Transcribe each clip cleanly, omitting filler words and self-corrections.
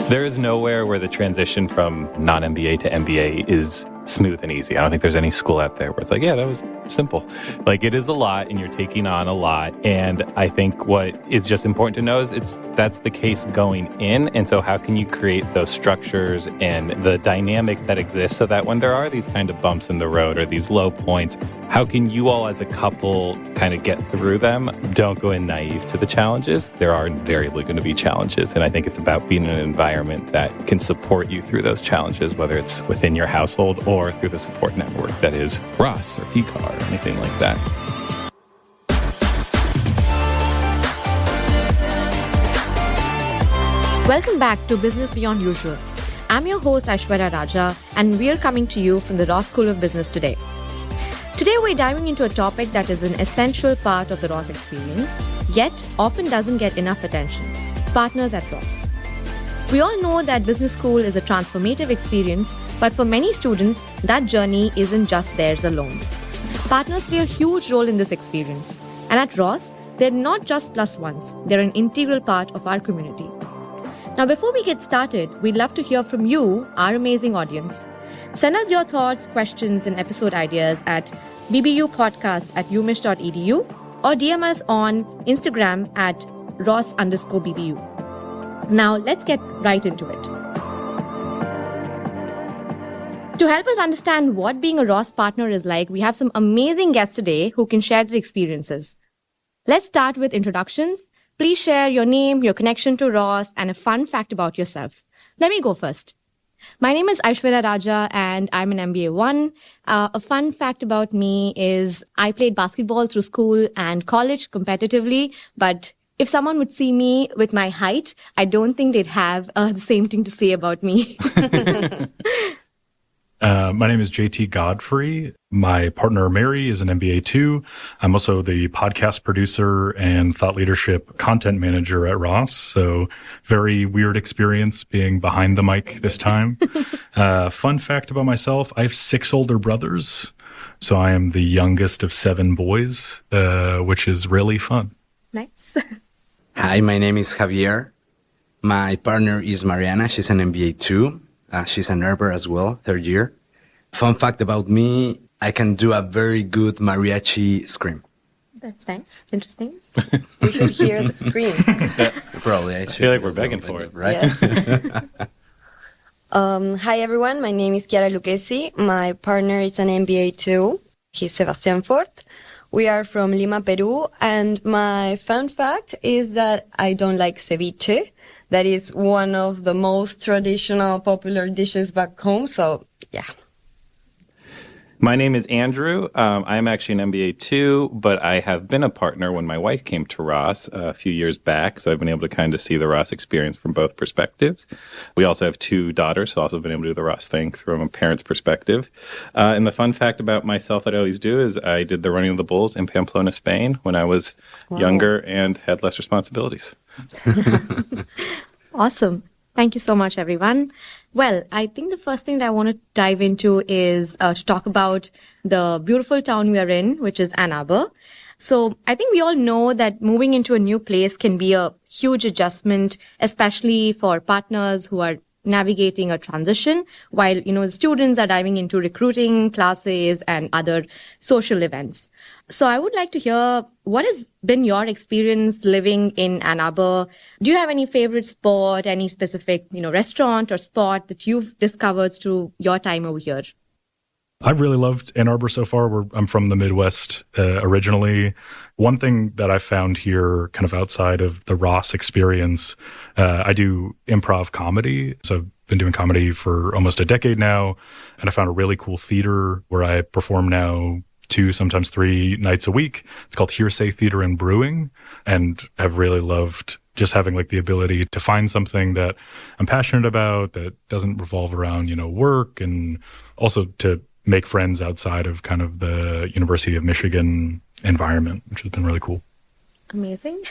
There is nowhere where the transition from non-MBA to MBA is smooth and easy. I don't think there's any school out there where it's like, yeah, that was simple. Like, it is a lot and you're taking on a lot. And I think what is just important to know is that's the case going in. And so how can you create those structures and the dynamics that exist so that when there are these kind of bumps in the road or these low points, how can you all as a couple kind of get through them? Don't go in naive to the challenges. There are invariably going to be challenges. And I think it's about being in an environment that can support you through those challenges, whether it's within your household or through the support network that is Ross or PCAR or anything like that. Welcome back to Business Beyond Usual. I'm your host Aishwarya Raja, and we're coming to you from the Ross School of Business today. Today we're diving into a topic that is an essential part of the Ross experience, yet often doesn't get enough attention: partners at Ross. We all know that business school is a transformative experience, but for many students, that journey isn't just theirs alone. Partners play a huge role in this experience. And at Ross, they're not just plus ones, they're an integral part of our community. Now, before we get started, we'd love to hear from you, our amazing audience. Send us your thoughts, questions, and episode ideas at bbupodcast@umich.edu or DM us on Instagram at Ross_BBU. Now, let's get right into it. To help us understand what being a Ross partner is like, we have some amazing guests today who can share their experiences. Let's start with introductions. Please share your name, your connection to Ross, and a fun fact about yourself. Let me go first. My name is Aishwarya Raja, and I'm an MBA 1. A fun fact about me is I played basketball through school and college competitively, but if someone would see me with my height, I don't think they'd have the same thing to say about me. My name is JT Godfrey. My partner, Mary, is an MBA 2. I'm also the podcast producer and thought leadership content manager at Ross. So very weird experience being behind the mic this time. Fun fact about myself, I have 6 older brothers. So I am the youngest of 7 boys, which is really fun. Nice. Hi, my name is Javier. My partner is Mariana. She's an MBA 2. She's an Ann Arbor as well, 3rd year. Fun fact about me, I can do a very good mariachi scream. That's nice. Interesting. We should hear the scream. Probably. I feel like we're begging for it, right? Yes. Hi, everyone. My name is Chiara Lucchesi. My partner is an MBA 2. He's Sebastian Fort. We are from Lima, Peru. And my fun fact is that I don't like ceviche. That is one of the most traditional, popular dishes back home. So, yeah. My name is Andrew. I'm actually an MBA 2, but I have been a partner when my wife came to Ross a few years back. So I've been able to kind of see the Ross experience from both perspectives. We also have 2 daughters, so also been able to do the Ross thing from a parent's perspective. And the fun fact about myself that I always do is I did the running of the bulls in Pamplona, Spain when I was younger and had less responsibilities. Awesome. Thank you so much, everyone. Well, I think the first thing that I want to dive into is to talk about the beautiful town we are in, which is Ann Arbor. So I think we all know that moving into a new place can be a huge adjustment, especially for partners who are navigating a transition while, students are diving into recruiting classes and other social events. So I would like to hear what has been your experience living in Ann Arbor. Do you have any favorite spot, any specific, restaurant or spot that you've discovered through your time over here? I've really loved Ann Arbor so far. I'm from the Midwest originally. One thing that I've found here kind of outside of the Ross experience, I do improv comedy. So I've been doing comedy for almost a decade now. And I found a really cool theater where I perform now 2, sometimes 3 nights a week. It's called Hearsay Theater and Brewing, and have really loved just having like the ability to find something that I'm passionate about that doesn't revolve around, work, and also to make friends outside of kind of the University of Michigan environment, which has been really cool. Amazing.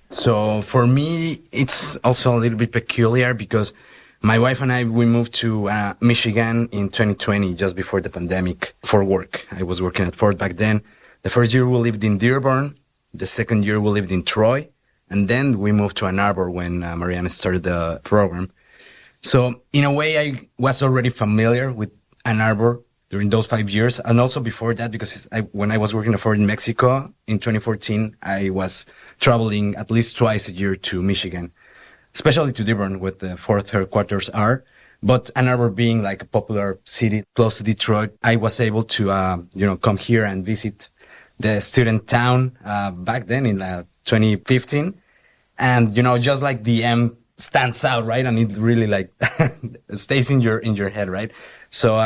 So for me, it's also a little bit peculiar because my wife and I, we moved to Michigan in 2020, just before the pandemic, for work. I was working at Ford back then. The first year we lived in Dearborn. The second year we lived in Troy. And then we moved to Ann Arbor when Mariana started the program. So in a way, I was already familiar with Ann Arbor during those 5 years. And also before that, because when I was working for in Mexico in 2014, I was traveling at least twice a year to Michigan, especially to Dearborn, where the fourth headquarters are. But Ann Arbor being like a popular city close to Detroit, I was able to, come here and visit the student town, back then in 2015. And, just like the M stands out, right? And it really like stays in your head, right? So,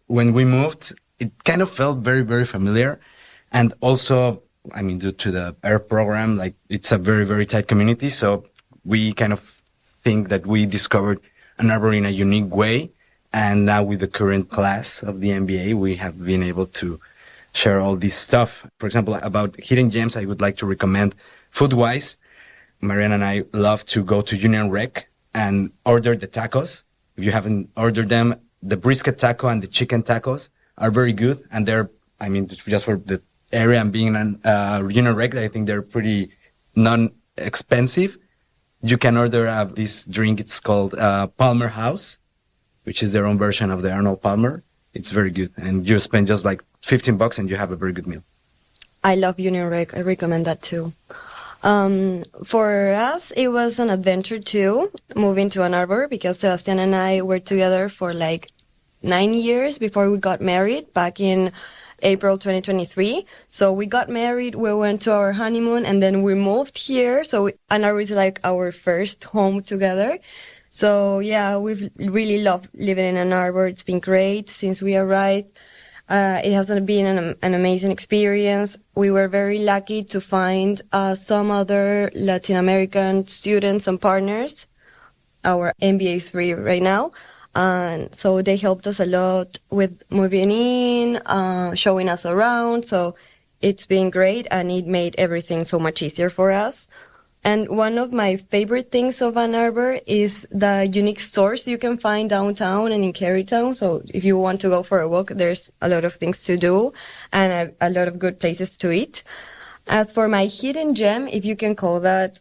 when we moved, it kind of felt very, very familiar. And also, due to the air program, like it's a very, very tight community. So we kind of think that we discovered Ann Arbor in a unique way. And now with the current class of the MBA, we have been able to share all this stuff. For example, about hidden gems, I would like to recommend food-wise. Mariana and I love to go to Union Rec and order the tacos. If you haven't ordered them, the brisket taco and the chicken tacos are very good. And they're, just for the area and being an Union Rec, I think they're pretty non-expensive. You can order this drink. It's called Palmer House, which is their own version of the Arnold Palmer. It's very good. And you spend just like $15 and you have a very good meal. I love Union Rec. I recommend that too. For us, it was an adventure too, moving to Ann Arbor, because Sebastian and I were together for like 9 years before we got married back in April 2023. So we got married, we went to our honeymoon, and then we moved here. So Ann Arbor is like our first home together. So yeah, we've really loved living in Ann Arbor. It's been great since we arrived. It has been an amazing experience. We were very lucky to find some other Latin American students and partners, our MBA 3 right now. And so they helped us a lot with moving in, showing us around. So it's been great, and it made everything so much easier for us. And one of my favorite things of Ann Arbor is the unique stores you can find downtown and in Carytown. So if you want to go for a walk, there's a lot of things to do and a lot of good places to eat. As for my hidden gem, if you can call that,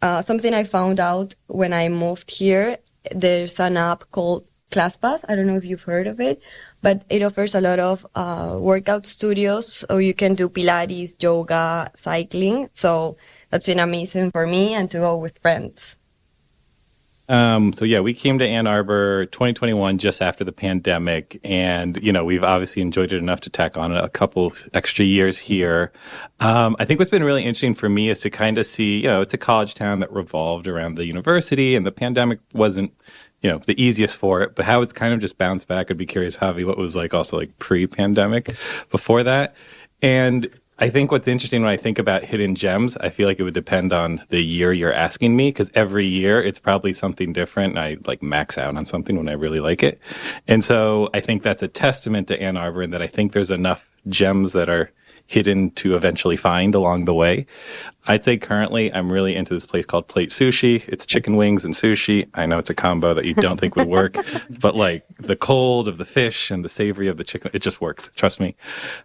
something I found out when I moved here, there's an app called ClassPass. I don't know if you've heard of it, but it offers a lot of workout studios, or you can do Pilates, yoga, cycling. So that's been amazing for me and to go with friends. We came to Ann Arbor 2021 just after the pandemic, and we've obviously enjoyed it enough to tack on a couple extra years here. I think what's been really interesting for me is to kind of see, it's a college town that revolved around the university, and the pandemic wasn't the easiest for it, but how it's kind of just bounced back. I'd be curious, Javi, what was like also like pre-pandemic before that. And I think what's interesting when I think about hidden gems, I feel like it would depend on the year you're asking me, because every year it's probably something different. And I like max out on something when I really like it. And so I think that's a testament to Ann Arbor, and that I think there's enough gems that are hidden to eventually find along the way. I'd say currently I'm really into this place called Plate Sushi. It's chicken wings and sushi. I know it's a combo that you don't think would work, but like the cold of the fish and the savory of the chicken, it just works. Trust me.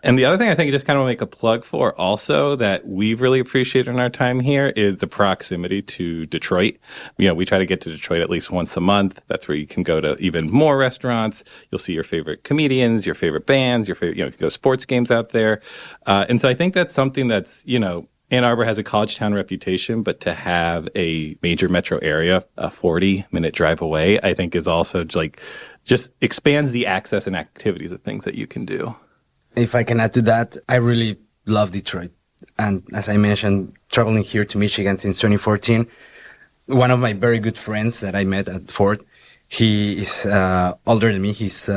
And the other thing I think I just kind of want to make a plug for also that we've really appreciated in our time here is the proximity to Detroit. We try to get to Detroit at least once a month. That's where you can go to even more restaurants. You'll see your favorite comedians, your favorite bands, your favorite, you can go to sports games out there. And so I think that's something that's, Ann Arbor has a college town reputation, but to have a major metro area, a 40-minute drive away, I think is also just expands the access and activities of things that you can do. If I can add to that, I really love Detroit. And as I mentioned, traveling here to Michigan since 2014, one of my very good friends that I met at Ford, he is older than me. He's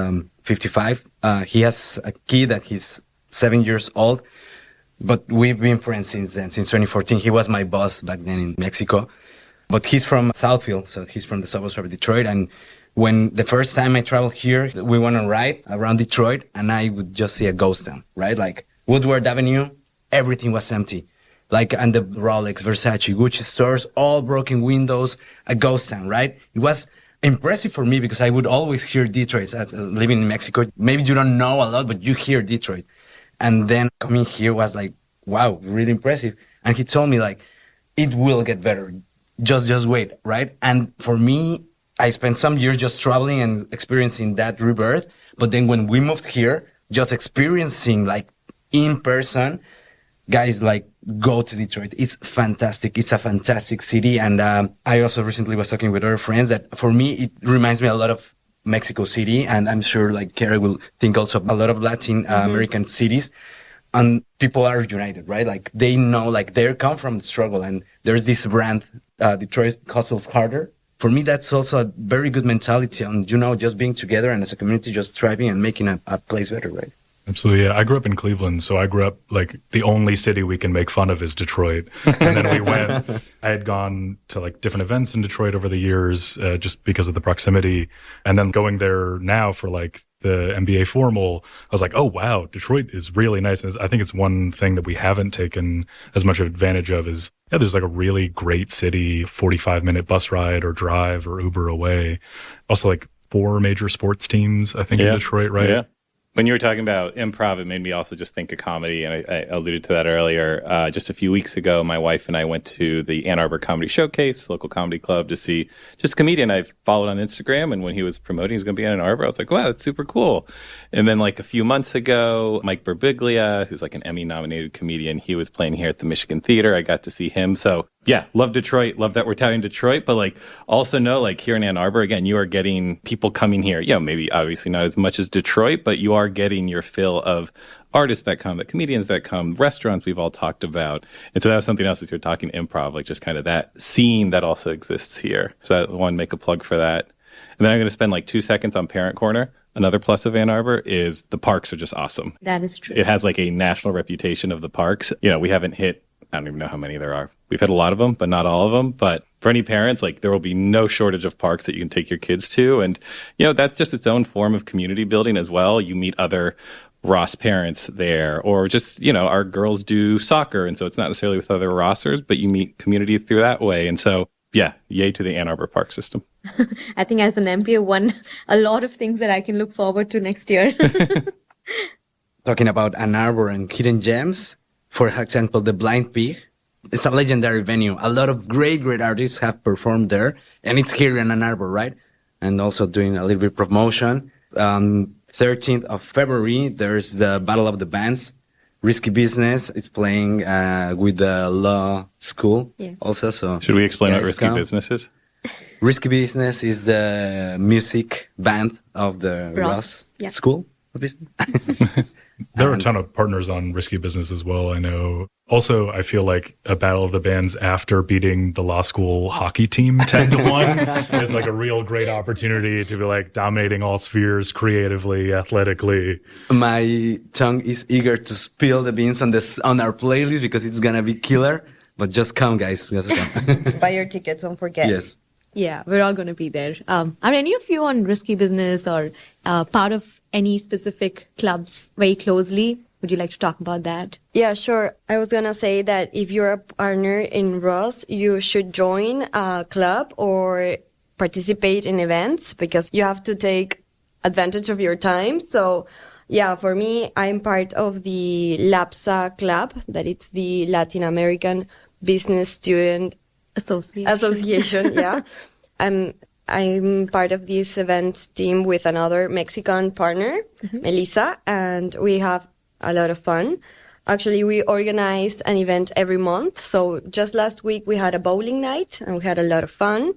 55. He has a kid that he's 7 years old. But we've been friends since then, since 2014. He was my boss back then in Mexico. But he's from Southfield, so he's from the suburbs of Detroit. And when the first time I traveled here, we went on a ride around Detroit, and I would just see a ghost town, right? Like Woodward Avenue, everything was empty. And the Rolex, Versace, Gucci stores, all broken windows, a ghost town, right? It was impressive for me because I would always hear Detroit. Living in Mexico, maybe you don't know a lot, but you hear Detroit. And then coming here was like, wow, really impressive. And he told me it will get better. Just wait, right? And for me, I spent some years just traveling and experiencing that rebirth. But then when we moved here, just experiencing like in person, guys, like go to Detroit. It's fantastic. It's a fantastic city. And I also recently was talking with other friends that for me, it reminds me a lot of Mexico City. And I'm sure like Chiara will think also a lot of Latin American cities. And people are united, right? Like they know, like they come from the struggle. And there's this brand, Detroit hustles harder. For me, that's also a very good mentality on, just being together and as a community, just thriving and making a place better, right? Absolutely. Yeah. I grew up in Cleveland. So I grew up like the only city we can make fun of is Detroit. And then I had gone to like different events in Detroit over the years, just because of the proximity. And then going there now for like the MBA formal, I was like, oh, wow, Detroit is really nice. And I think it's one thing that we haven't taken as much advantage of is, there's like a really great city, 45-minute bus ride or drive or Uber away. Also like 4 major sports teams, I think, in Detroit, right? Yeah. When you were talking about improv, it made me also just think of comedy, and I alluded to that earlier. Just a few weeks ago, my wife and I went to the Ann Arbor Comedy Showcase, local comedy club, to see just a comedian I've followed on Instagram, and when he was promoting he's going to be in Ann Arbor, I was like, wow, that's super cool. And then like a few months ago, Mike Birbiglia, who's like an Emmy-nominated comedian, he was playing here at the Michigan Theater. I got to see him. So yeah, love Detroit. Love that we're touting Detroit, but like also know like here in Ann Arbor, again, you are getting people coming here. Maybe obviously not as much as Detroit, but you are getting your fill of artists that come, the comedians that come, restaurants we've all talked about. And so that was something else as you're talking improv, like just kind of that scene that also exists here. So I want to make a plug for that. And then I'm going to spend like 2 seconds on Parent Corner. Another plus of Ann Arbor is the parks are just awesome. That is true. It has like a national reputation of the parks. We haven't hit, I don't even know how many there are. We've had a lot of them, but not all of them. But for any parents, like there will be no shortage of parks that you can take your kids to. And, that's just its own form of community building as well. You meet other Ross parents there, or just, our girls do soccer. And so it's not necessarily with other Rossers, but you meet community through that way. And so, yeah, yay to the Ann Arbor park system. I think as an MBA, a lot of things that I can look forward to next year. Talking about Ann Arbor and hidden gems, for example, the Blind Pig. It's a legendary venue. A lot of great artists have performed there, and it's here in Ann Arbor, right? And also doing a little bit of promotion. 13th of February, there's the Battle of the Bands. Risky Business is playing with the law school also. So should we explain what Risky Business is? Risky Business is the music band of the Ross School of Business. There are a ton of partners on Risky Business as well, I know. Also, I feel like a Battle of the Bands after beating the law school hockey team 10-1 is like a real great opportunity to be like dominating all spheres creatively, athletically. My tongue is eager to spill the beans on our playlist because it's going to be killer. But just come, guys. Just come. Buy your tickets, don't forget. Yes. Yeah, we're all going to be there. Are any of you on Risky Business or part of any specific clubs very closely? Would you like to talk about that? Yeah, sure. I was going to say that if you're a partner in Ross, you should join a club or participate in events because you have to take advantage of your time. So yeah, for me, I'm part of the LAPSA club, that it's the Latin American Business Student Association, yeah. I'm part of this event team with another Mexican partner, Melissa, and we have a lot of fun. Actually, we organize an event every month. So just last week we had a bowling night and we had a lot of fun.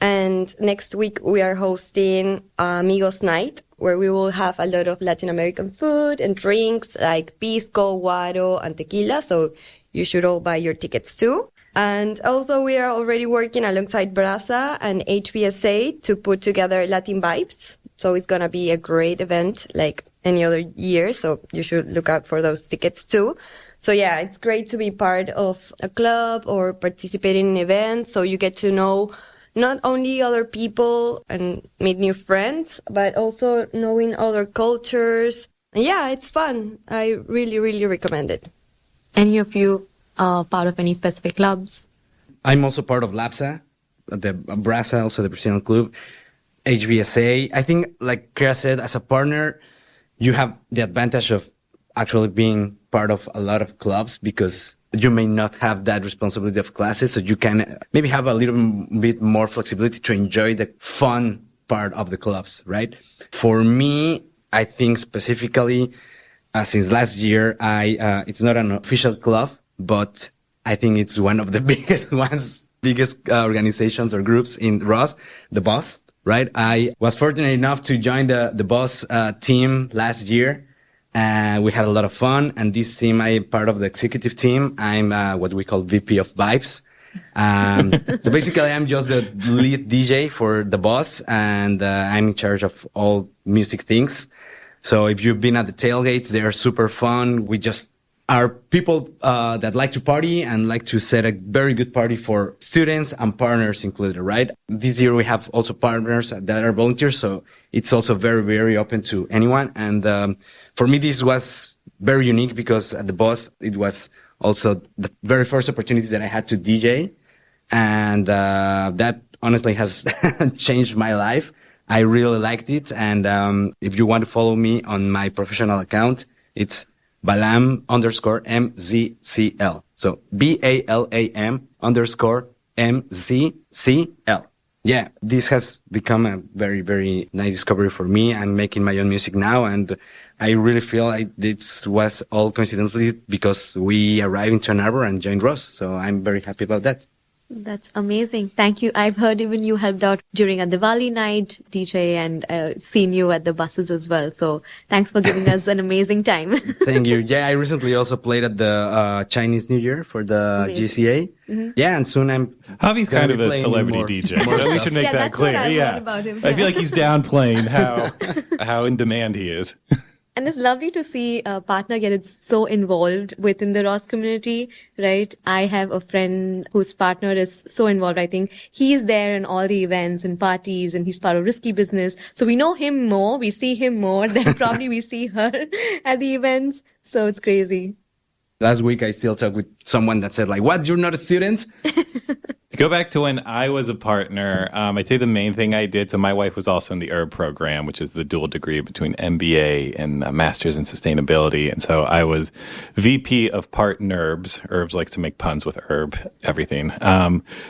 And next week we are hosting Amigos Night, where we will have a lot of Latin American food and drinks like pisco, guaro, and tequila. So you should all buy your tickets too. And also we are already working alongside Brasa and HBSA to put together Latin Vibes. So it's going to be a great event like any other year. So you should look out for those tickets too. So yeah, it's great to be part of a club or participating in events. So you get to know not only other people and meet new friends, but also knowing other cultures. And yeah, it's fun. I really, really recommend it. Any of you part of any specific clubs? I'm also part of LAPSA, the Brasa, also the Brazilian Club, HBSA. I think, like Chiara said, as a partner, you have the advantage of actually being part of a lot of clubs because you may not have that responsibility of classes. So you can maybe have a little bit more flexibility to enjoy the fun part of the clubs, right? For me, I think specifically, since last year, it's not an official club, but I think it's one of the biggest organizations or groups in Ross, the Boss, right? I was fortunate enough to join the Boss team last year. We had a lot of fun, and this team, I'm part of the executive team. I'm what we call VP of Vibes. So basically, I'm just the lead DJ for the Boss, and I'm in charge of all music things. So if you've been at the tailgates, they are super fun. We just are people that like to party and like to set a very good party for students and partners included, right? This year we have also partners that are volunteers, so it's also very, very open to anyone. And for me, this was very unique because at the Boss, it was also the very first opportunity that I had to DJ. And that honestly has changed my life. I really liked it. And if you want to follow me on my professional account, it's Balam_MZCL. So BALAM_MZCL. Yeah, this has become a very, very nice discovery for me. I'm making my own music now, and I really feel like this was all coincidentally because we arrived into Ann Arbor and joined Ross. So I'm very happy about that. That's amazing. Thank you. I've heard even you helped out during a Diwali night, DJ, and seen you at the buses as well. So thanks for giving us an amazing time. Thank you. Yeah, I recently also played at the Chinese New Year for the GCA. Mm-hmm. Yeah, and soon I'm Javi's kind of a celebrity DJ. We should make that clear. What I've heard about him. I feel like he's downplaying how in demand he is. And it's lovely to see a partner get so involved within the Ross community, right? I have a friend whose partner is so involved. I think he's there in all the events and parties, and he's part of Risky Business. So we know him more, we see him more than probably we see her at the events. So it's crazy. Last week, I still talked with someone that said, like, what, you're not a student? Go back to when I was a partner. I'd say the main thing I did, so my wife was also in the HERB program, which is the dual degree between MBA and Master's in Sustainability. And so I was VP of Partnerbs. Herbs likes to make puns with herb, everything.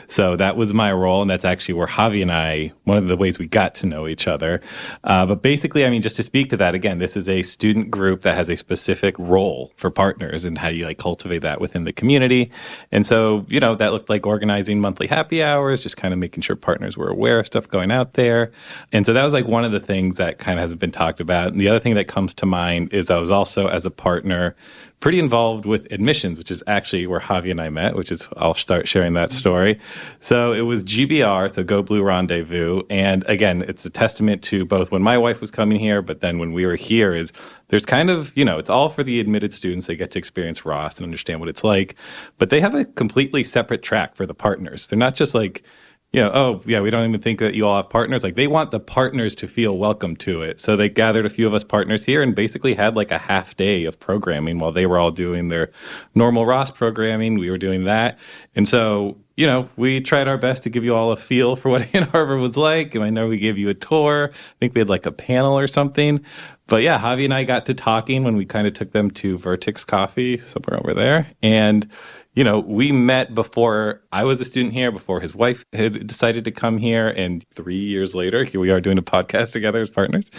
So that was my role, and that's actually where Javi and I, one of the ways we got to know each other. But basically, I mean, just to speak to that, again, this is a student group that has a specific role for partners and how you like cultivate that within the community. And so, you know, that looked like organizing monthly happy hours, just kind of making sure partners were aware of stuff going out there. And so that was like one of the things that kind of hasn't been talked about. And the other thing that comes to mind is I was also, as a partner, pretty involved with admissions, which is actually where Javi and I met, which is, I'll start sharing that story. So it was GBR, so Go Blue Rendezvous. And again, it's a testament to both when my wife was coming here, but then when we were here is there's kind of, you know, it's all for the admitted students. They get to experience Ross and understand what it's like, but they have a completely separate track for the partners. They're not just like, you know, oh, yeah, we don't even think that you all have partners. Like, they want the partners to feel welcome to it. So they gathered a few of us partners here and basically had like a half day of programming while they were all doing their normal Ross programming. We were doing that. And so, you know, we tried our best to give you all a feel for what Ann Arbor was like. And I know we gave you a tour. I think we had like a panel or something. But yeah, Javi and I got to talking when we kind of took them to Vertex Coffee somewhere over there. And you know, we met before I was a student here, before his wife had decided to come here. And 3 years later, here we are doing a podcast together as partners.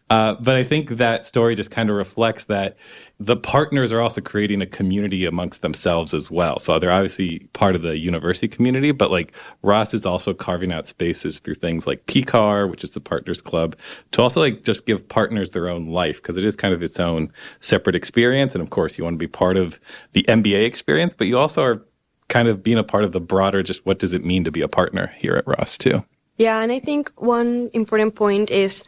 But I think that story just kind of reflects that the partners are also creating a community amongst themselves as well. So they're obviously part of the university community, but like Ross is also carving out spaces through things like PCAR, which is the Partners Club, to also like just give partners their own life, because it is kind of its own separate experience. And of course, you want to be part of the MBA experience, but you also are kind of being a part of the broader, just what does it mean to be a partner here at Ross too? Yeah, and I think one important point is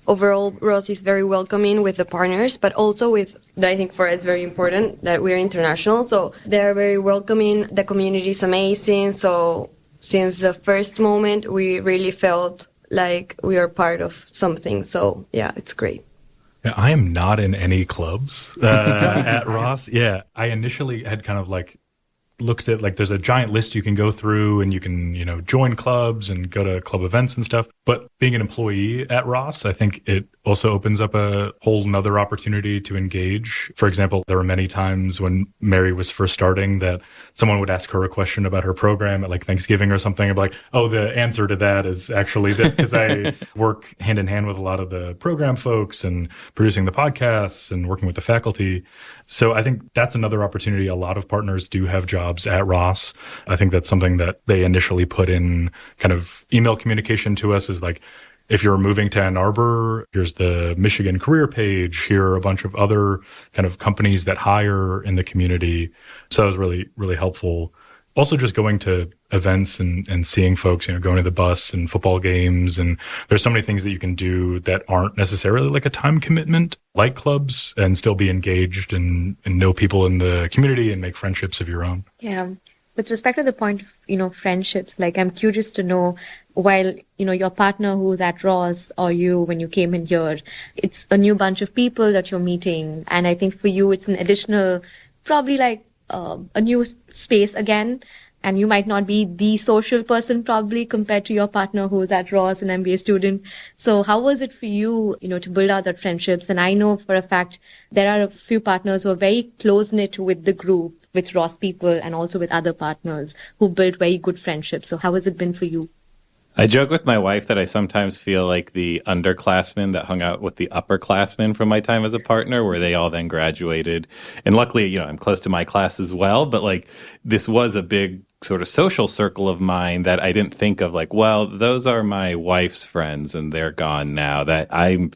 overall, Ross is very welcoming with the partners, but also with, that I think for us is very important, that we're international. So they're very welcoming. The community is amazing. So since the first moment, we really felt like we are part of something. So yeah, it's great. Yeah, I am not in any clubs at Ross. Yeah, I initially had kind of like looked at, like, there's a giant list you can go through and you can, join clubs and go to club events and stuff. But being an employee at Ross, I think it also opens up a whole nother opportunity to engage. For example, there were many times when Mary was first starting that someone would ask her a question about her program at like Thanksgiving or something. And be like, oh, the answer to that is actually this, because I work hand in hand with a lot of the program folks and producing the podcasts and working with the faculty. So I think that's another opportunity. A lot of partners do have jobs at Ross. I think that's something that they initially put in kind of email communication to us, is like, if you're moving to Ann Arbor, here's the Michigan career page. Here are a bunch of other kind of companies that hire in the community. So that was really, really helpful. Also just going to events and seeing folks, going to the bus and football games. And there's so many things that you can do that aren't necessarily like a time commitment, like clubs, and still be engaged and know people in the community and make friendships of your own. Yeah. With respect to the point of, friendships, like, I'm curious to know, while, your partner who's at Ross or you, when you came in here, it's a new bunch of people that you're meeting. And I think for you, it's an additional, probably like a new space again. And you might not be the social person probably compared to your partner who's at Ross, an MBA student. So how was it for you, to build out that friendships? And I know for a fact there are a few partners who are very close-knit with the group, with Ross people, and also with other partners who build very good friendships. So how has it been for you? I joke with my wife that I sometimes feel like the underclassmen that hung out with the upperclassmen from my time as a partner, where they all then graduated. And luckily, I'm close to my class as well. But like, this was a big sort of social circle of mine that I didn't think of, like, well, those are my wife's friends and they're gone now. That I'm,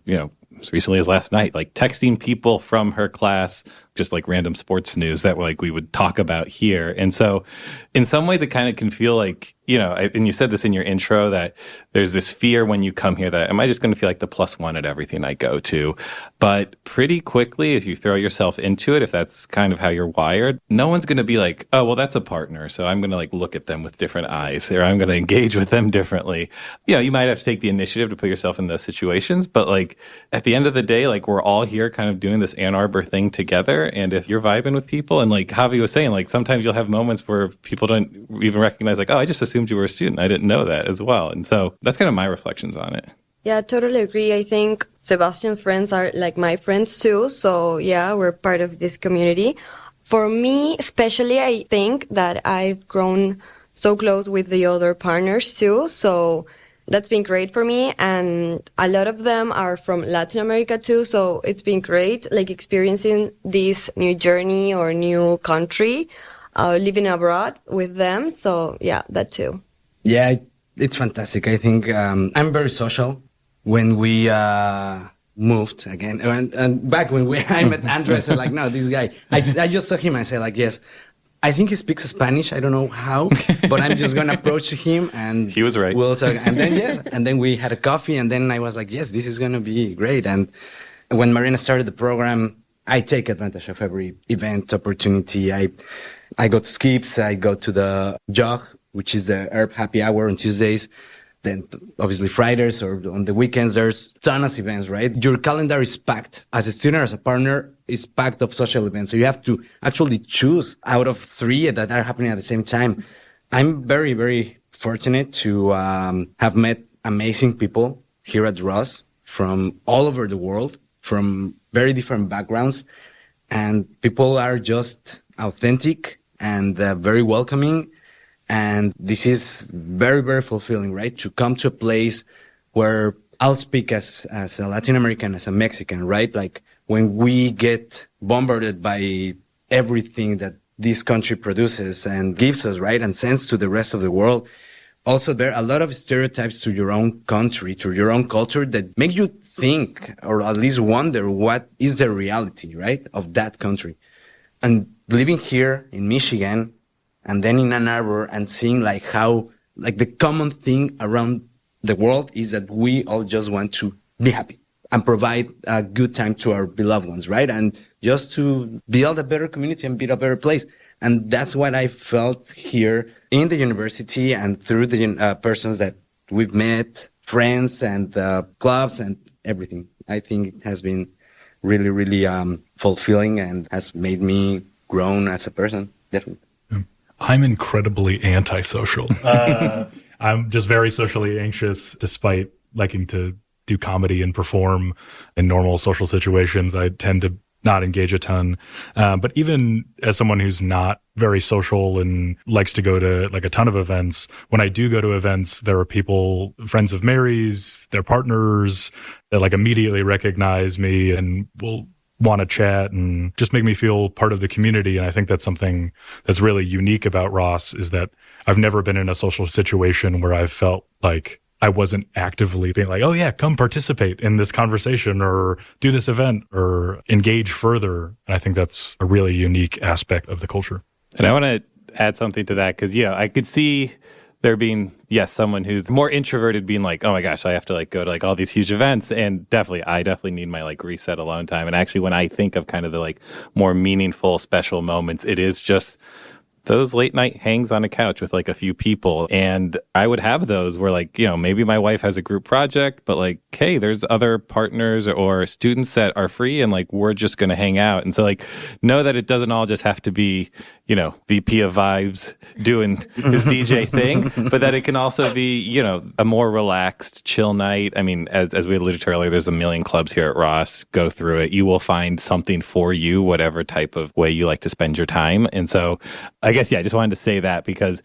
as recently as last night, like texting people from her class, just like random sports news that like we would talk about here. And so in some ways it kind of can feel like, and you said this in your intro, that there's this fear when you come here that, am I just going to feel like the plus one at everything I go to? But pretty quickly, as you throw yourself into it, if that's kind of how you're wired, no one's going to be like, oh, well, that's a partner, so I'm going to like look at them with different eyes, or I'm going to engage with them differently. You might have to take the initiative to put yourself in those situations, but like at the end of the day, like we're all here kind of doing this Ann Arbor thing together. And if you're vibing with people, and like Javi was saying, like sometimes you'll have moments where people don't even recognize, like, oh, I just assumed you were a student. I didn't know that as well. And so that's kind of my reflections on it. Yeah, I totally agree. I think Sebastian's friends are like my friends too. So yeah, we're part of this community. For me, especially, I think that I've grown so close with the other partners too. So that's been great for me. And a lot of them are from Latin America too. So it's been great, like experiencing this new journey or new country, living abroad with them. So yeah, that too. Yeah, it's fantastic. I think I'm very social. When we moved again, and back when I met Andrew, I said like, no, this guy, I just saw him. I said like, yes, I think he speaks Spanish. I don't know how, but I'm just going to approach him, and he was right. We'll talk. And then, yes, and then we had a coffee, and then I was like, yes, this is going to be great. And when Marina started the program, I take advantage of every event opportunity. I go to Skips, I go to the Jog, which is the herb happy hour on Tuesdays. Then obviously Fridays or on the weekends, there's tons of events, right? Your calendar is packed. As a student, as a partner, is packed of social events. So you have to actually choose out of 3 that are happening at the same time. I'm very, very fortunate to have met amazing people here at Ross from all over the world, from very different backgrounds. And people are just authentic and very welcoming. And this is very, very fulfilling, right? To come to a place where I'll speak as a Latin American, as a Mexican, right? Like when we get bombarded by everything that this country produces and gives us, right? And sends to the rest of the world. Also, there are a lot of stereotypes to your own country, to your own culture that make you think or at least wonder what is the reality, right? Of that country. And living here in Michigan, and then in Ann Arbor, and seeing like how, like the common thing around the world is that we all just want to be happy and provide a good time to our beloved ones, right? And just to build a better community and build a better place. And that's what I felt here in the university and through the persons that we've met, friends and clubs and everything. I think it has been really, really fulfilling and has made me grown as a person, definitely. I'm incredibly antisocial. I'm just very socially anxious, despite liking to do comedy and perform in normal social situations. I tend to not engage a ton. But even as someone who's not very social and likes to go to like a ton of events, when I do go to events, there are people, friends of Mary's, their partners, that like immediately recognize me and will want to chat and just make me feel part of the community. And I think that's something that's really unique about Ross, is that I've never been in a social situation where I've felt like I wasn't actively being like, oh yeah, come participate in this conversation or do this event or engage further. And I think that's a really unique aspect of the culture. And I want to add something to that because, I could see there being, someone who's more introverted being like, oh my gosh, I have to like go to like all these huge events. And I definitely need my like reset alone time. And actually, when I think of kind of the like more meaningful, special moments, it is just those late night hangs on a couch with like a few people. And I would have those where like, maybe my wife has a group project, but like, hey, there's other partners or students that are free and like, we're just going to hang out. And so like, know that it doesn't all just have to be, VP of Vibes doing his DJ thing, but that it can also be, a more relaxed, chill night. I mean, as we alluded to earlier, there's a million clubs here at Ross. Go through it. You will find something for you, whatever type of way you like to spend your time. And so I guess, I just wanted to say that because,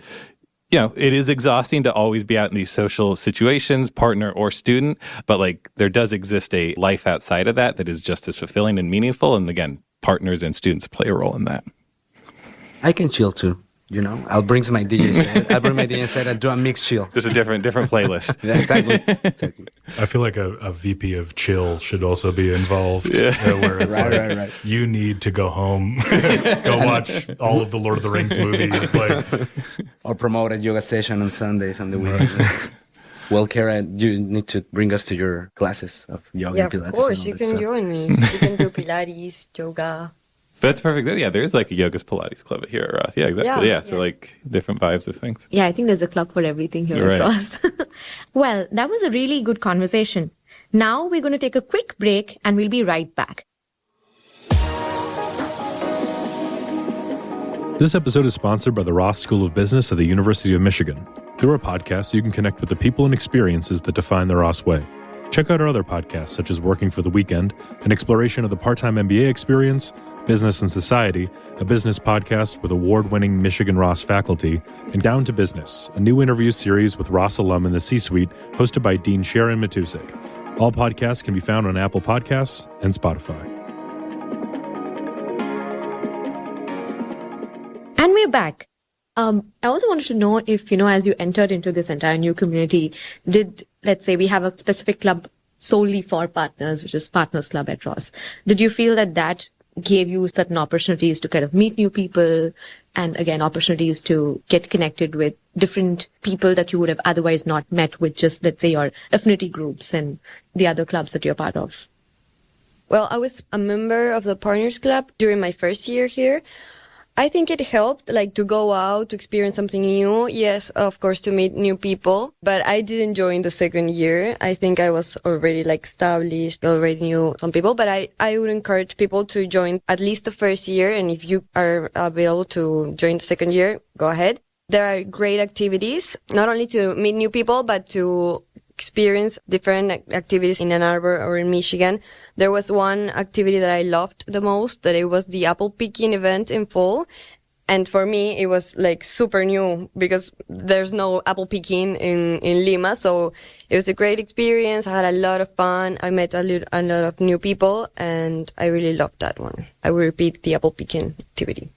it is exhausting to always be out in these social situations, partner or student, but like there does exist a life outside of that is just as fulfilling and meaningful. And again, partners and students play a role in that. I can chill too. I'll bring my DJ set. I'll bring my DJ set and do a mixed chill. Just a different playlist. Yeah, exactly. I feel like a VP of chill should also be involved. Where it's right. You need to go home, go watch all of the Lord of the Rings movies, or promote a yoga session on Sundays on the weekend. Right. Well, Chiara, you need to bring us to your classes of yoga and Pilates. Yeah, of course. You can join me. You can do Pilates, yoga. That's perfect. Yeah, there's like a Yoga's Pilates club here at Ross. Yeah, exactly. Yeah, so like different vibes of things. Yeah, I think there's a club for everything here at Ross. Well, that was a really good conversation. Now we're going to take a quick break and we'll be right back. This episode is sponsored by the Ross School of Business at the University of Michigan. Through our podcast, you can connect with the people and experiences that define the Ross way. Check out our other podcasts, such as Working for the Weekend, an exploration of the part-time MBA experience, Business and Society, a business podcast with award-winning Michigan Ross faculty, and Down to Business, a new interview series with Ross alum in the C-suite, hosted by Dean Sharon Matusik. All podcasts can be found on Apple Podcasts and Spotify. And we're back. I also wanted to know if, as you entered into this entire new community, let's say we have a specific club solely for partners, which is Partners Club at Ross. Did you feel that gave you certain opportunities to kind of meet new people and again, opportunities to get connected with different people that you would have otherwise not met with just, let's say, your affinity groups and the other clubs that you're part of? Well, I was a member of the Partners Club during my first year here. I think it helped, to go out, to experience something new. Yes, of course, to meet new people. But I didn't join the second year. I think I was already, established, already knew some people. But I would encourage people to join at least the first year. And if you are available to join the second year, go ahead. There are great activities, not only to meet new people, but to experience different activities in Ann Arbor or in Michigan. There was one activity that I loved the most, that it was the apple picking event in fall. And for me, it was super new because there's no apple picking in Lima. So it was a great experience. I had a lot of fun. I met a lot of new people and I really loved that one. I will repeat the apple picking activity.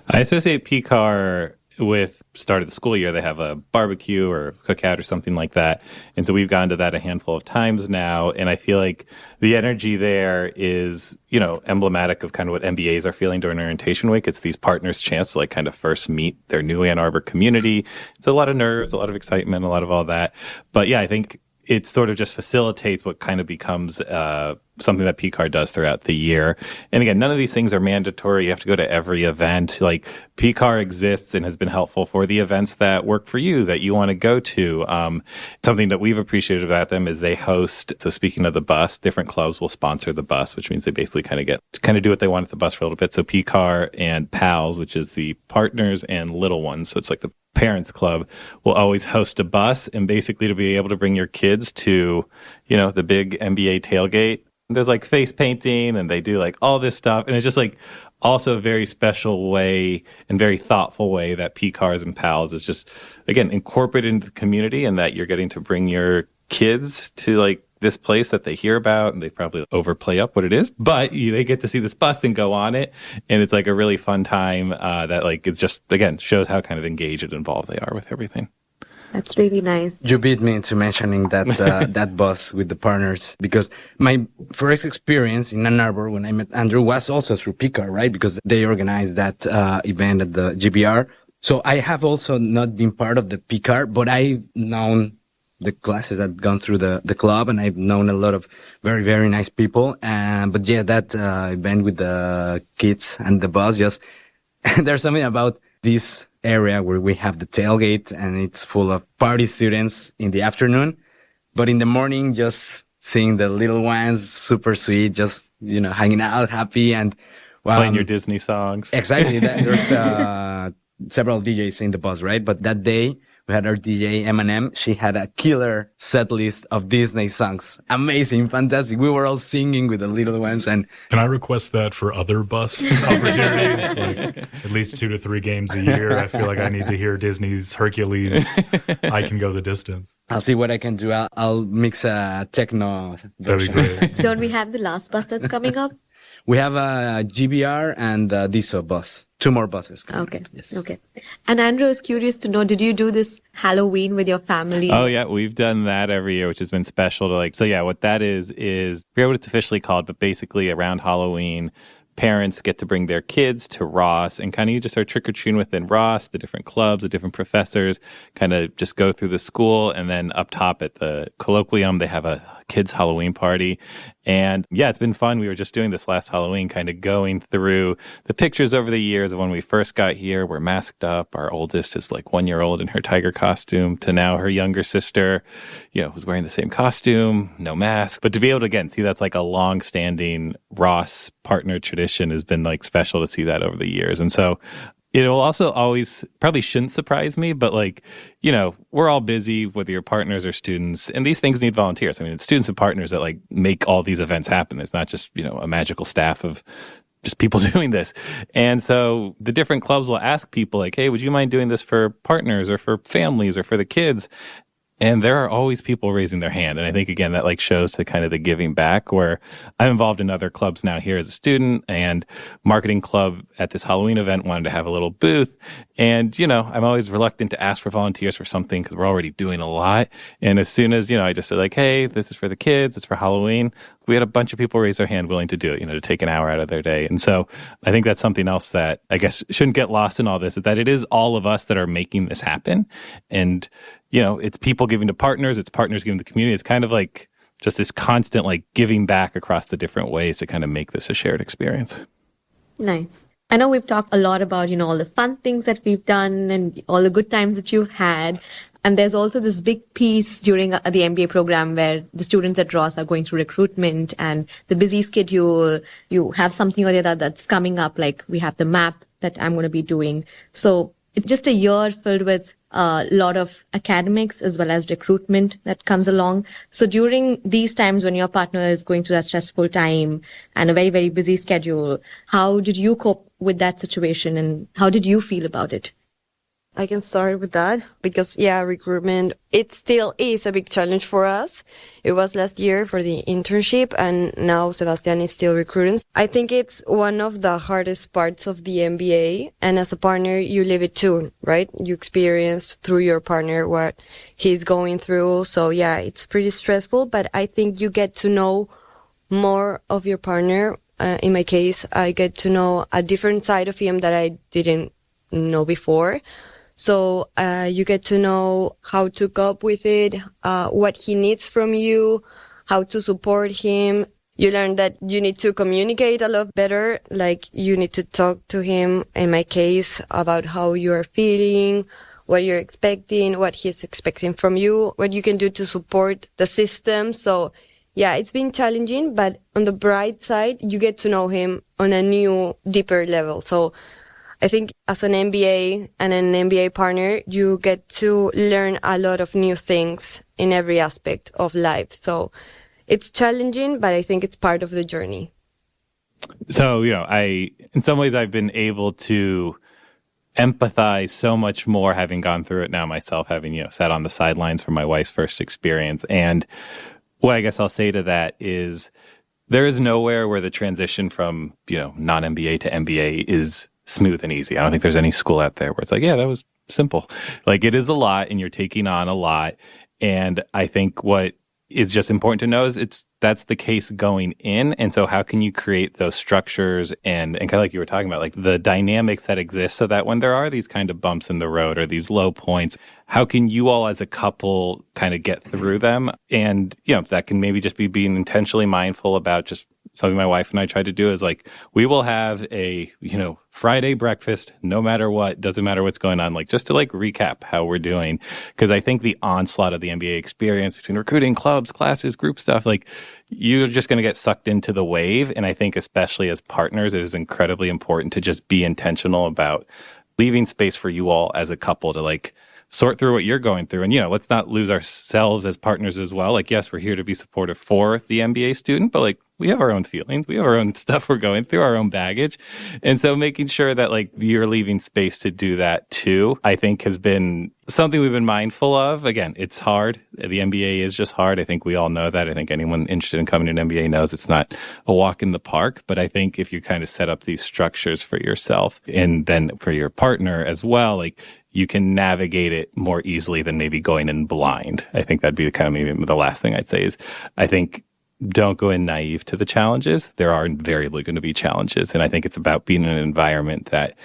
I associate PCAR with start of the school year. They have a barbecue or cookout or something like that. And so we've gone to that a handful of times now. And I feel like the energy there is, emblematic of kind of what MBAs are feeling during orientation week. It's these partners' chance to kind of first meet their new Ann Arbor community. It's a lot of nerves, a lot of excitement, a lot of all that. But yeah, I think it sort of just facilitates what kind of becomes something that PCAR does throughout the year. And again, none of these things are mandatory. You have to go to every event. Like PCAR exists and has been helpful for the events that work for you, that you want to go to. Something that we've appreciated about them is they host. So speaking of the bus, different clubs will sponsor the bus, which means they basically kind of get to do what they want at the bus for a little bit. So PCAR and PALS, which is the partners and little ones. So it's like the parents club will always host a bus, and basically to be able to bring your kids to, the big MBA tailgate. There's like face painting and they do like all this stuff. And it's just like also a very special way and very thoughtful way that PCARs and PALs is just, again, incorporated into the community, and that you're getting to bring your kids to like this place that they hear about, and they probably overplay up what it is, but they get to see this bus and go on it. And it's like a really fun time that like, it's just, again, shows how kind of engaged and involved they are with everything. That's really nice. You beat me into mentioning that that bus with the partners, because my first experience in Ann Arbor when I met Andrew was also through PCAR, right? Because they organized that event at the GBR. So I have also not been part of the PCAR, but I've known the classes. I've gone through the club, and I've known a lot of very, very nice people. But yeah, that event with the kids and the bus, just there's something about this area where we have the tailgate and it's full of party students in the afternoon, but in the morning, just seeing the little ones, super sweet, just, hanging out, happy, and playing your Disney songs. Exactly. There's several DJs in the bus, right? But that day we had our DJ M&M. She had a killer set list of Disney songs. Amazing, fantastic. We were all singing with the little ones. And can I request that for other bus opportunities? Like at least 2 to 3 games a year. I feel like I need to hear Disney's Hercules. I Can Go the Distance. I'll see what I can do. I'll mix a techno version. That'd be great. Don't we have the last bus that's coming up? We have a GBR and a DISO bus. 2 more buses coming Okay. up. Yes. Okay. And Andrew is curious to know, did you do this Halloween with your family? Oh, yeah. We've done that every year, which has been special to so yeah, what that is I forget what it's officially called, but basically around Halloween, parents get to bring their kids to Ross and kind of you just start trick-or-treating within Ross, the different clubs, the different professors, kind of just go through the school. And then up top at the colloquium, they have a kids' Halloween party. And yeah, it's been fun. We were just doing this last Halloween, kind of going through the pictures over the years of when we first got here. We're masked up. Our oldest is like 1-year-old in her tiger costume, to now her younger sister, was wearing the same costume, no mask. But to be able to, again, see that's like a long-standing Ross partner tradition has been like special to see that over the years. And so it'll also always, probably shouldn't surprise me, but we're all busy, whether you're partners or students, and these things need volunteers. I mean, it's students and partners that like make all these events happen. It's not just, a magical staff of just people doing this. And so the different clubs will ask people like, hey, would you mind doing this for partners or for families or for the kids? And there are always people raising their hand. And I think, again, that like shows to kind of the giving back, where I'm involved in other clubs now here as a student, and marketing club at this Halloween event wanted to have a little booth. And, I'm always reluctant to ask for volunteers for something because we're already doing a lot. And as soon as, I just said like, hey, this is for the kids, it's for Halloween, we had a bunch of people raise their hand willing to do it, to take an hour out of their day. And so I think that's something else that I guess shouldn't get lost in all this, is that it is all of us that are making this happen. And, it's people giving to partners, it's partners giving to the community. It's kind of like just this constant like giving back across the different ways to kind of make this a shared experience. Nice. I know we've talked a lot about, all the fun things that we've done and all the good times that you've had. And there's also this big piece during the MBA program where the students at Ross are going through recruitment and the busy schedule. You have something or the other that's coming up, like we have the map that I'm going to be doing. So it's just a year filled with a lot of academics as well as recruitment that comes along. So during these times when your partner is going through that stressful time and a very, very busy schedule, how did you cope with that situation and how did you feel about it? I can start with that because, recruitment, it still is a big challenge for us. It was last year for the internship and now Sebastian is still recruiting. I think it's one of the hardest parts of the MBA. And as a partner, you live it too, right? You experience through your partner what he's going through. So it's pretty stressful, but I think you get to know more of your partner. In my case, I get to know a different side of him that I didn't know before. So, you get to know how to cope with it, what he needs from you, how to support him. You learn that you need to communicate a lot better. Like you need to talk to him, in my case, about how you're feeling, what you're expecting, what he's expecting from you, what you can do to support the system. So yeah, it's been challenging, but on the bright side, you get to know him on a new, deeper level. So I think as an MBA and an MBA partner, you get to learn a lot of new things in every aspect of life. So it's challenging, but I think it's part of the journey. So, in some ways I've been able to empathize so much more having gone through it now myself, having, sat on the sidelines for my wife's first experience. And what I guess I'll say to that is there is nowhere where the transition from, non-MBA to MBA is smooth and easy. I don't think there's any school out there where it's like, yeah, that was simple. Like it is a lot and you're taking on a lot. And I think what is just important to know is that's the case going in. And so how can you create those structures and kind of like you were talking about, like the dynamics that exist so that when there are these kind of bumps in the road or these low points, how can you all as a couple kind of get through them? And, that can maybe just be being intentionally mindful about just something my wife and I tried to do is like, we will have a, Friday breakfast, no matter what, doesn't matter what's going on, like just to like recap how we're doing. Cause I think the onslaught of the MBA experience between recruiting, clubs, classes, group stuff, like you're just going to get sucked into the wave. And I think especially as partners, it is incredibly important to just be intentional about leaving space for you all as a couple to like sort through what you're going through. And, let's not lose ourselves as partners as well. Like, yes, we're here to be supportive for the MBA student, but like, we have our own feelings. We have our own stuff we're going through, our own baggage. And so making sure that like you're leaving space to do that too, I think has been something we've been mindful of. Again, it's hard. The MBA is just hard. I think we all know that. I think anyone interested in coming to an MBA knows it's not a walk in the park. But I think if you kind of set up these structures for yourself and then for your partner as well, like you can navigate it more easily than maybe going in blind. I think that'd be kind of maybe the last thing I'd say is I think don't go in naive to the challenges. There are invariably going to be challenges. And I think it's about being in an environment that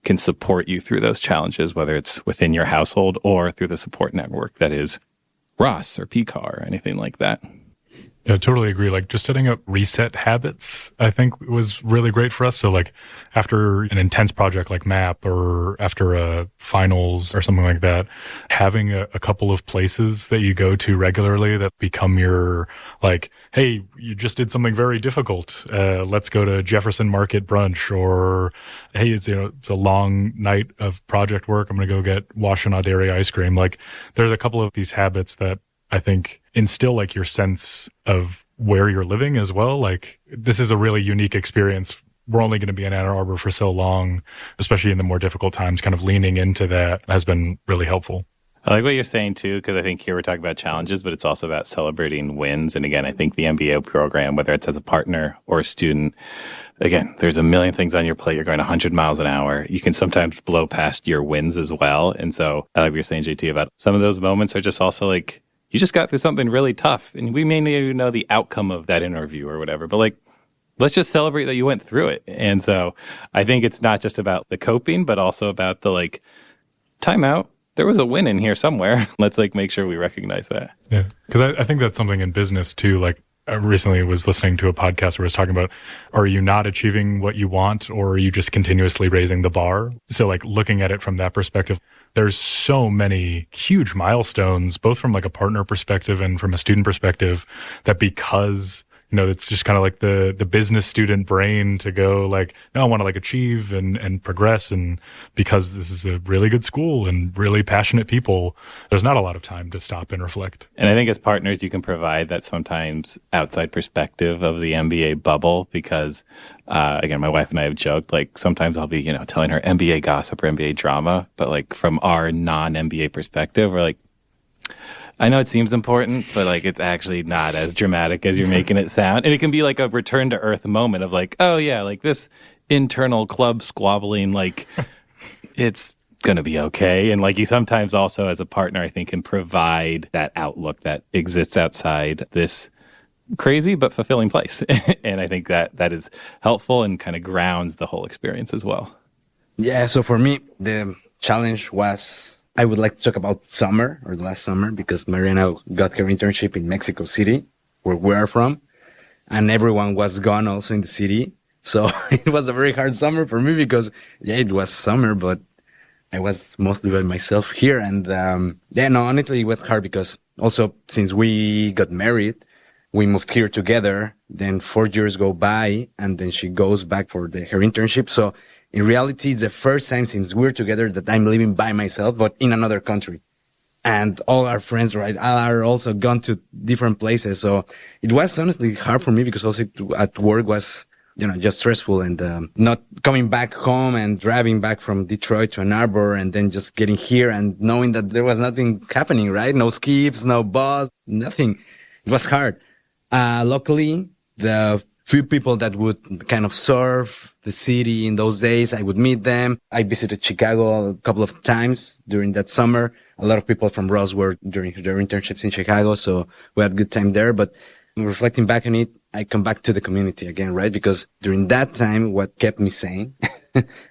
can support you through those challenges, whether it's within your household or through the support network that is Ross or PCAR or anything like that. Yeah, I totally agree. Like just setting up reset habits, I think was really great for us. So like after an intense project like MAP or after a finals or something like that, having a couple of places that you go to regularly that become your like, hey, you just did something very difficult. Let's go to Jefferson Market brunch, or hey, it's a long night of project work. I'm going to go get Washtenaw Dairy ice cream. Like there's a couple of these habits that I think instill like your sense of where you're living as well. Like this is a really unique experience. We're only going to be in Ann Arbor for so long, especially in the more difficult times. Kind of leaning into that has been really helpful. I like what you're saying too, because I think here we're talking about challenges, but it's also about celebrating wins. And again, I think the MBA program, whether it's as a partner or a student, again, there's a million things on your plate. You're going 100 miles an hour. You can sometimes blow past your wins as well. And so I like what you're saying, JT, about some of those moments are just also like, you just got through something really tough, and we may not even know the outcome of that interview or whatever, but like, let's just celebrate that you went through it. And so I think it's not just about the coping, but also about the like, time out. There was a win in here somewhere. Let's like make sure we recognize that. Yeah. Because I think that's something in business too. Like I recently was listening to a podcast where it was talking about, are you not achieving what you want, or are you just continuously raising the bar? So like looking at it from that perspective, there's so many huge milestones, both from like a partner perspective and from a student perspective, that because, it's just kind of like the business student brain to go like, no, I want to like achieve and progress. And because this is a really good school and really passionate people, there's not a lot of time to stop and reflect. And I think as partners, you can provide that sometimes outside perspective of the MBA bubble because, again, my wife and I have joked, like sometimes I'll be, telling her MBA gossip or MBA drama, but like from our non-MBA perspective, we're like, I know it seems important, but like it's actually not as dramatic as you're making it sound. And it can be like a return to earth moment of like, oh yeah, like this internal club squabbling, like it's going to be okay. And like you sometimes also as a partner, I think can provide that outlook that exists outside this crazy but fulfilling place. And I think that is helpful and kind of grounds the whole experience as well. Yeah. So for me, the challenge was, I would like to talk about summer or the last summer because Mariana got her internship in Mexico City, where we are from. and everyone was gone also in the city. So it was a very hard summer for me because, it was summer, but I was mostly by myself here. And, honestly, it was hard because also since we got married, we moved here together. Then 4 years go by and then she goes back for her internship. So in reality, it's the first time since we're together that I'm living by myself, but in another country. And all our friends, right, are also gone to different places. So it was honestly hard for me because also at work was, just stressful and not coming back home and driving back from Detroit to Ann Arbor and then just getting here and knowing that there was nothing happening, right? No skips, no bus, nothing. It was hard. Luckily, the few people that would kind of serve the city in those days, I would meet them. I visited Chicago a couple of times during that summer. A lot of people from Ross were during their internships in Chicago, so we had a good time there. But reflecting back on it, I come back to the community again, right? Because during that time, what kept me sane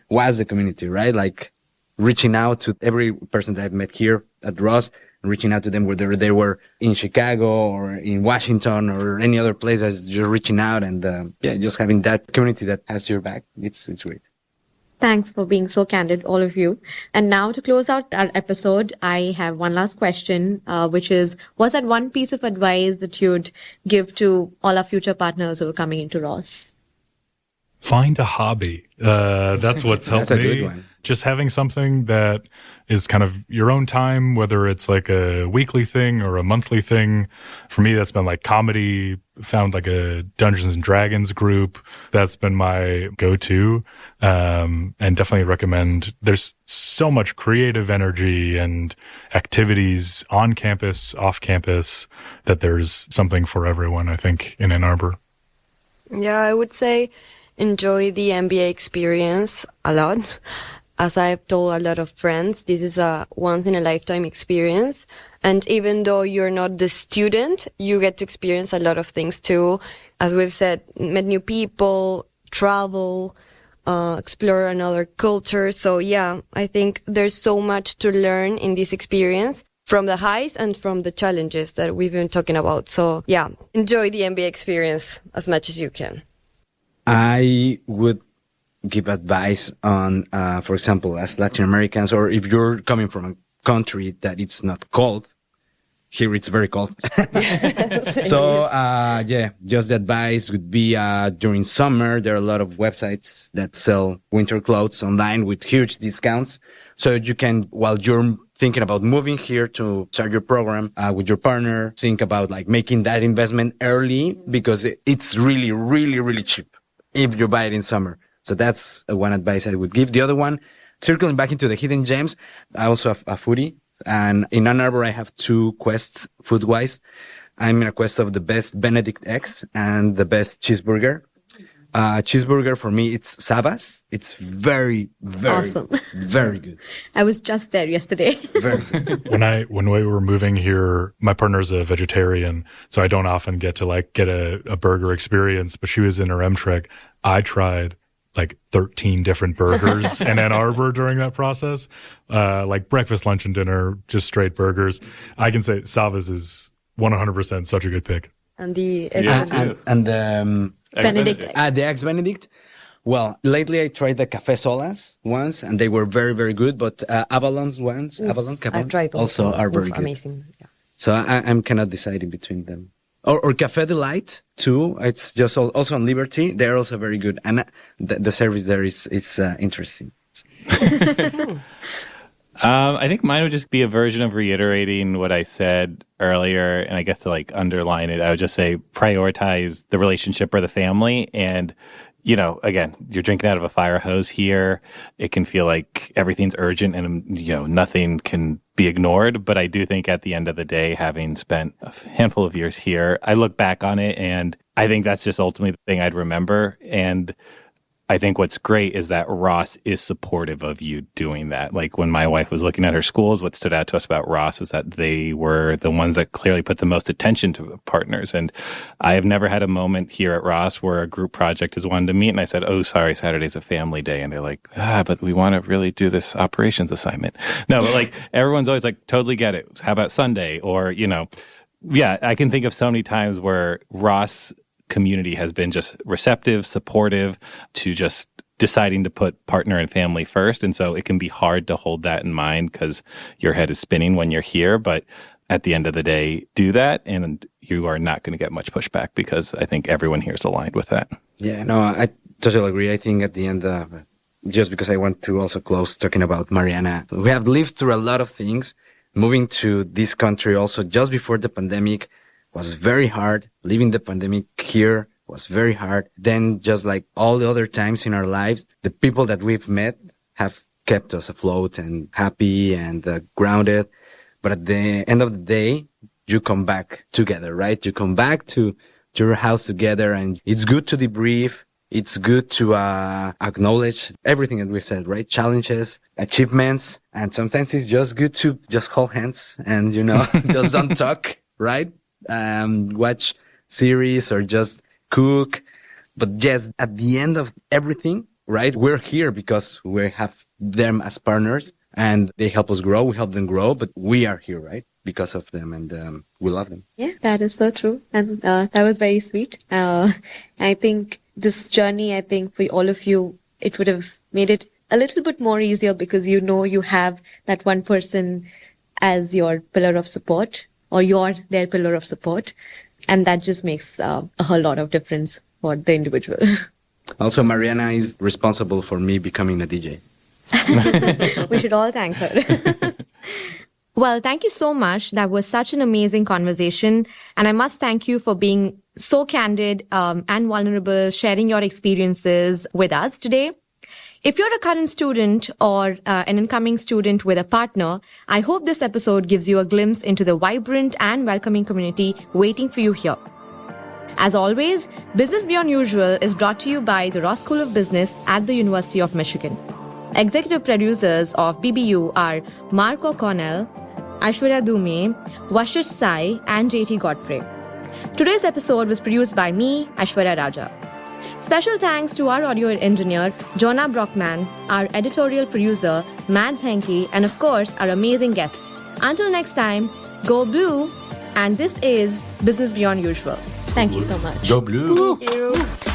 was the community, right? Like reaching out to every person that I've met here at Ross, reaching out to them whether they were in Chicago or in Washington or any other place. I was just reaching out and, just having that community that has your back. It's great. Thanks for being so candid, all of you. And now to close out our episode, I have one last question, which is, what's that one piece of advice that you'd give to all our future partners who are coming into Ross? Find a hobby. That's what's helped That's a me. good one. Just having something that is kind of your own time, whether it's like a weekly thing or a monthly thing. For me, that's been like comedy. Found like a Dungeons and Dragons group. That's been my go-to. And definitely recommend. There's so much creative energy and activities on campus, off campus, that there's something for everyone, I think, in Ann Arbor. Yeah, I would say enjoy the MBA experience a lot. As I've told a lot of friends, this is a once-in-a-lifetime experience. And even though you're not the student, you get to experience a lot of things too. As we've said, meet new people, travel, explore another culture. So yeah, I think there's so much to learn in this experience from the highs and from the challenges that we've been talking about. So yeah, enjoy the MBA experience as much as you can. I would give advice on, for example, as Latin Americans, or if you're coming from a country that it's not cold, here it's very cold. So, just the advice would be, during summer, there are a lot of websites that sell winter clothes online with huge discounts. So you can, while you're thinking about moving here to start your program, with your partner, think about like making that investment early because it's really, really, really cheap if you buy it in summer. So that's one advice I would give. The other one, circling back into the hidden gems, I also have a foodie. And in Ann Arbor, I have 2 quests food-wise. I'm in a quest of the best Benedict eggs and the best cheeseburger. Cheeseburger for me, it's Sabas. It's very, very, awesome. Very good. I was just there yesterday. Very good. When we were moving here, my partner's a vegetarian, so I don't often get to like get a burger experience, but she was in her MTrek. I tried like 13 different burgers in Ann Arbor during that process. Like breakfast, lunch, and dinner, just straight burgers. I can say Savas is 100% such a good pick. And the Benedict. The eggs Benedict. Well, lately I tried the Café Solas ones, and they were very, very good. But Avalon's ones, Avalon, I've tried also are very good. Amazing. Yeah. So I'm kind of deciding between them. Or Café Delight too. It's just also on Liberty. They're also very good, and the service there is interesting. I think mine would just be a version of reiterating what I said earlier, and I guess to like underline it, I would just say prioritize the relationship or the family. And again, you're drinking out of a fire hose here. It can feel like everything's urgent and, nothing can be ignored. But I do think at the end of the day, having spent a handful of years here, I look back on it and I think that's just ultimately the thing I'd remember. And I think what's great is that Ross is supportive of you doing that. Like when my wife was looking at her schools, what stood out to us about Ross was that they were the ones that clearly put the most attention to partners. And I have never had a moment here at Ross where a group project is wanted to meet. And I said, oh, sorry, Saturday's a family day. And they're like, but we want to really do this operations assignment. No, but like everyone's always like, totally get it. How about Sunday? Or, I can think of so many times where Ross community has been just receptive, supportive to just deciding to put partner and family first. And so it can be hard to hold that in mind because your head is spinning when you're here. But at the end of the day, do that, and you are not going to get much pushback because I think everyone here is aligned with that. Yeah, no, I totally agree. I think at the end, just because I want to also close talking about Mariana, we have lived through a lot of things. Moving to this country also just before the pandemic was very hard. Living the pandemic here was very hard. Then just like all the other times in our lives, the people that we've met have kept us afloat and happy and grounded. But at the end of the day, you come back together, right? You come back to your house together, and it's good to debrief. It's good to acknowledge everything that we said, right? Challenges, achievements, and sometimes it's just good to just hold hands and, just don't talk, right? Watch series or just cook. But yes, at the end of everything, right? We're here because we have them as partners and they help us grow. We help them grow, but we are here, right? Because of them, and we love them. Yeah, that is so true. And that was very sweet. I think this journey, for all of you, it would have made it a little bit more easier because you have that one person as your pillar of support, or you're their pillar of support. And that just makes a whole lot of difference for the individual. Also, Mariana is responsible for me becoming a DJ. We should all thank her. Well, thank you so much. That was such an amazing conversation. And I must thank you for being so candid and vulnerable, sharing your experiences with us today. If you're a current student or an incoming student with a partner, I hope this episode gives you a glimpse into the vibrant and welcoming community waiting for you here. As always, Business Beyond Usual is brought to you by the Ross School of Business at the University of Michigan. Executive producers of BBU are Mark O'Connell, Aishwarya Dhume, Vashishta, and JT Godfrey. Today's episode was produced by me, Aishwarya Raja. Special thanks to our audio engineer, Jonah Brockman, our editorial producer, Mads Henke, and of course, our amazing guests. Until next time, go blue, and this is Business Beyond Usual. Thank you so much. Go blue. Thank you.